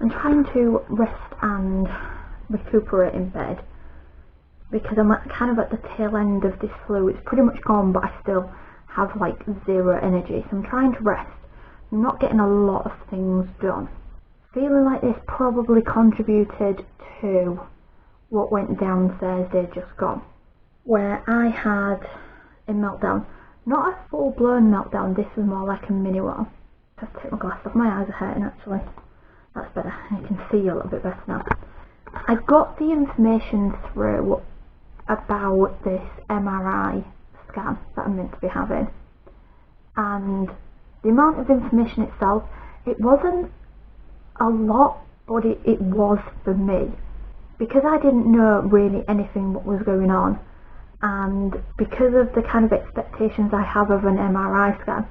I'm trying to rest and recuperate in bed because I'm kind of at the tail end of this flu. It's pretty much gone, but I still have like zero energy, so I'm trying to rest. I'm not getting a lot of things done. Feeling like this probably contributed to what went down Thursday just gone, where I had a meltdown. Not a full-blown meltdown, this was more like a mini one. Just take my glasses off, my eyes are hurting actually. That's better, I can see a little bit better now. I got the information through about this MRI scan that I'm meant to be having, and the amount of information itself, it wasn't a lot, but it was for me, because I didn't know really anything what was going on, and because of the kind of expectations I have of an MRI scan.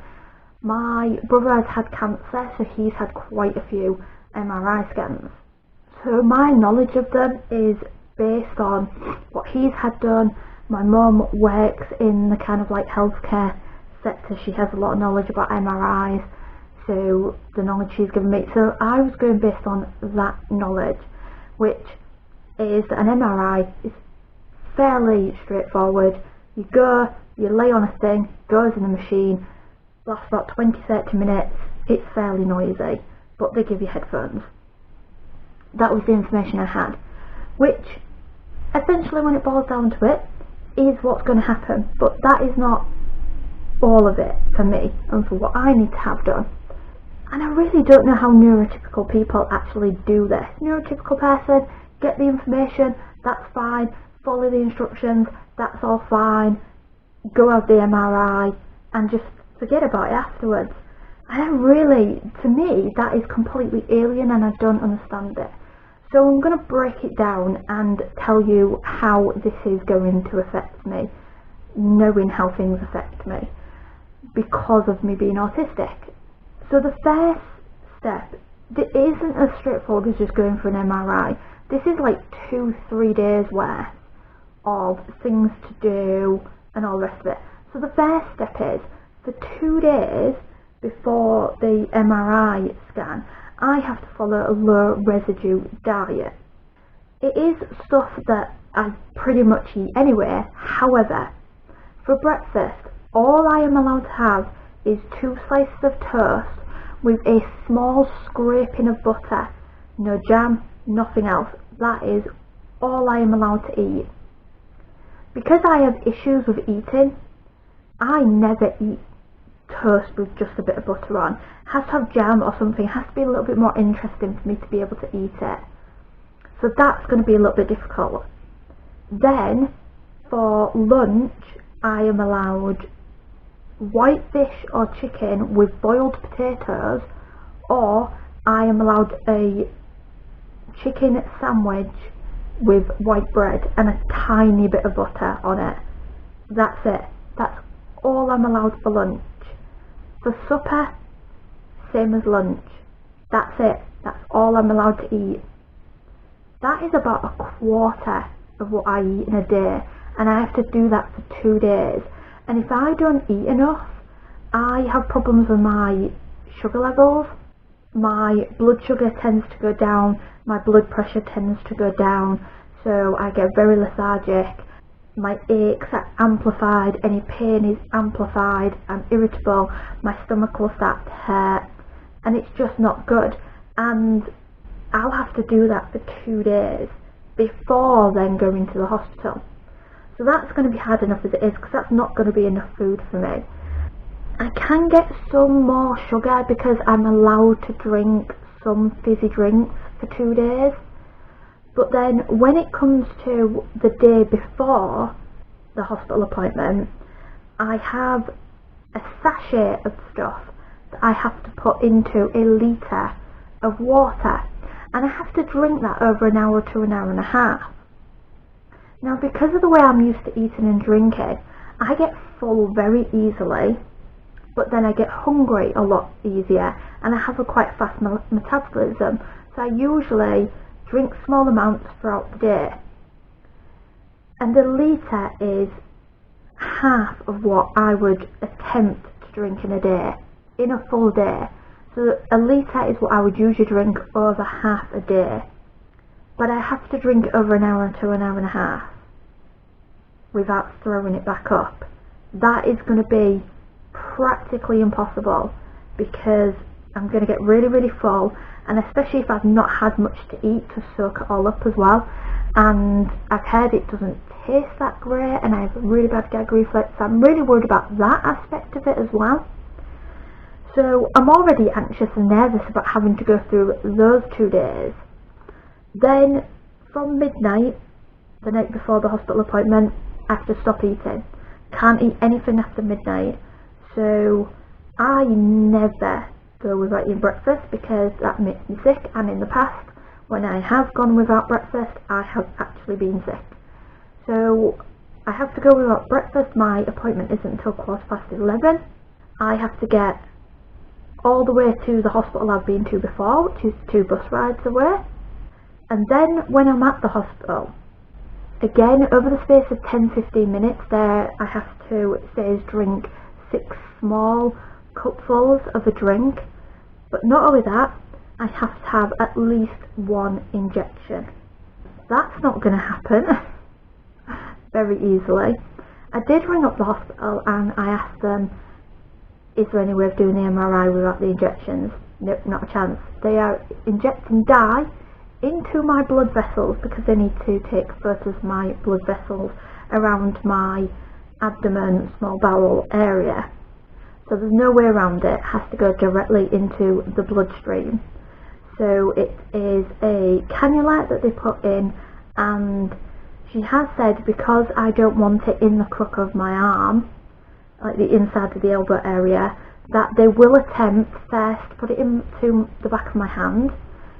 My brother has had cancer, so he's had quite a few MRI scans, so my knowledge of them is based on what he's had done. My mum works in the kind of like healthcare sector, she has a lot of knowledge about MRIs, so the knowledge she's given me, so I was going based on that knowledge, which is that an MRI is fairly straightforward. You go, you lay on a thing, goes in the machine, lasts about 20-30 minutes, it's fairly noisy, but they give you headphones. That was the information I had, which essentially, when it boils down to it, is what's going to happen, but that is not all of it for me and for what I need to have done. And I really don't know how neurotypical people actually do this. Neurotypical person, get the information, that's fine, follow the instructions, that's all fine, go have the MRI and just forget about it afterwards. And really, to me, that is completely alien and I don't understand it. So I'm going to break it down and tell you how this is going to affect me, knowing how things affect me because of me being autistic. So the first step, it isn't as straightforward as just going for an MRI. This is like 2-3 days worth of things to do and all the rest of it. So the first step is, for 2 days before the MRI scan, I have to follow a low residue diet. It is stuff that I pretty much eat anyway. However, for breakfast, all I am allowed to have is 2 slices of toast with a small scraping of butter. No jam, nothing else. That is all I am allowed to eat. Because I have issues with eating, I never eat toast with just a bit of butter on. It has to have jam or something. It has to be a little bit more interesting for me to be able to eat it. So that's going to be a little bit difficult. Then for lunch, I am allowed white fish or chicken with boiled potatoes, or I am allowed a chicken sandwich with white bread and a tiny bit of butter on it. That's it. That's all I'm allowed for lunch. For supper, same as lunch. That's it. That's all I'm allowed to eat. That is about a quarter of what I eat in a day, and I have to do that for 2 days. And if I don't eat enough, I have problems with my sugar levels. My blood sugar tends to go down, my blood pressure tends to go down, so I get very lethargic. My aches are amplified, any pain is amplified, I'm irritable, my stomach will start to hurt, and it's just not good. And I'll have to do that for 2 days before then going to the hospital. So that's going to be hard enough as it is, because that's not going to be enough food for me. I can get some more sugar because I'm allowed to drink some fizzy drinks for 2 days. But then when it comes to the day before the hospital appointment, I have a sachet of stuff that I have to put into a litre of water, and I have to drink that over an hour to an hour and a half. Now, because of the way I'm used to eating and drinking, I get full very easily, but then I get hungry a lot easier, and I have a quite fast metabolism, so I usually drink small amounts throughout the day. And a litre is half of what I would attempt to drink in a day, in a full day. So a litre is what I would usually drink over half a day, but I have to drink over an hour to an hour and a half without throwing it back up. That is going to be practically impossible because I'm going to get really, really full, and especially if I've not had much to eat to soak it all up as well. And I've heard it doesn't taste that great, and I have really bad gag reflex, so I'm really worried about that aspect of it as well. So I'm already anxious and nervous about having to go through those 2 days. Then from midnight, the night before the hospital appointment, I have to stop eating. Can't eat anything after midnight. So I never go without eating breakfast because that makes me sick, and in the past when I have gone without breakfast I have actually been sick. So I have to go without breakfast. My appointment isn't until 11:15. I have to get all the way to the hospital I've been to before, which is 2 bus rides away. And then when I'm at the hospital, again over the space of 10-15 minutes there, I have to, it says drink 6 small cupfuls of a drink. But not only that, I have to have at least 1 injection. That's not going to happen very easily. I did ring up the hospital and I asked them, is there any way of doing the MRI without the injections? Nope, not a chance. They are injecting dye into my blood vessels because they need to take photos of my blood vessels around my abdomen, small bowel area. So there's no way around it. It has to go directly into the bloodstream. So it is a cannula that they put in, and she has said because I don't want it in the crook of my arm, like the inside of the elbow area, that they will attempt first to put it into the back of my hand.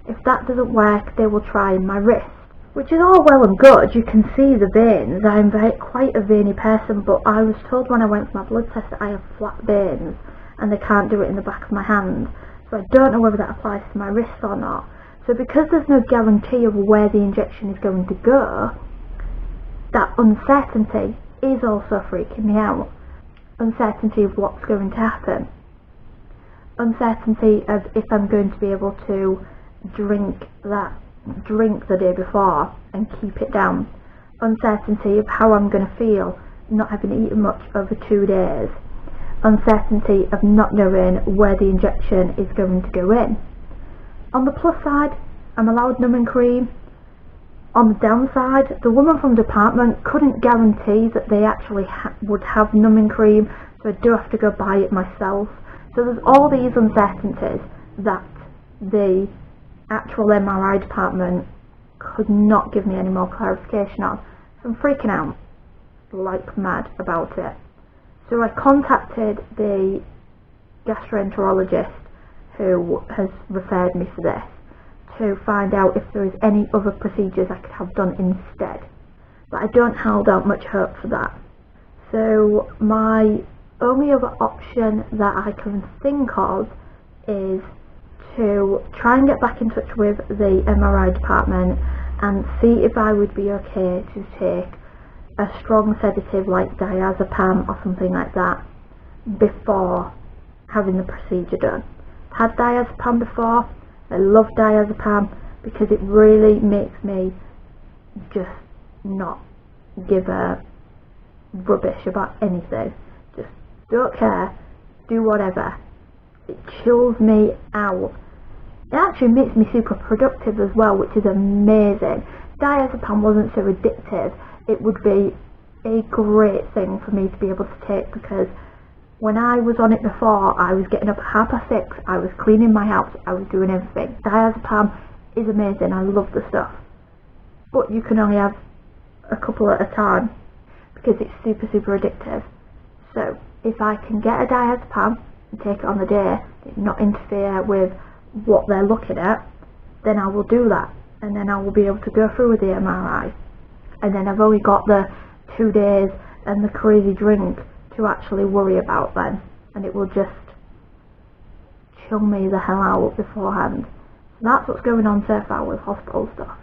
If that doesn't work, they will try in my wrist, which is all well and good. You can see the veins. I'm quite a veiny person, but I was told when I went for my blood test that I have flat veins and they can't do it in the back of my hand. So I don't know whether that applies to my wrist or not. So because there's no guarantee of where the injection is going to go, that uncertainty is also freaking me out. Uncertainty of what's going to happen. Uncertainty of if I'm going to be able to drink that drink the day before and keep it down. Uncertainty of how I'm going to feel not having eaten much over 2 days. Uncertainty of not knowing where the injection is going to go in. On the plus side, I'm allowed numbing cream. On the downside, the woman from the department couldn't guarantee that they actually would have numbing cream, so I do have to go buy it myself. So there's all these uncertainties that the actual MRI department could not give me any more clarification on. So I'm freaking out like mad about it. So I contacted the gastroenterologist who has referred me for this to find out if there is any other procedures I could have done instead. But I don't hold out much hope for that. So my only other option that I can think of is to try and get back in touch with the MRI department and see if I would be okay to take a strong sedative like diazepam or something like that before having the procedure done. I've had diazepam before. I love diazepam because it really makes me just not give a rubbish about anything. Just don't care, do whatever. It chills me out. It actually makes me super productive as well, which is amazing. If diazepam wasn't so addictive, it would be a great thing for me to be able to take, because when I was on it before, I was getting up at 6:30, I was cleaning my house, I was doing everything. Diazepam is amazing, I love the stuff. But you can only have a couple at a time because it's super, super addictive. So if I can get a diazepam and take it on the day, not interfere with what they're looking at, then I will do that, and then I will be able to go through with the MRI. And then I've only got the 2 days and the crazy drink to actually worry about then, and it will just chill me the hell out beforehand. So that's what's going on so far with hospital stuff.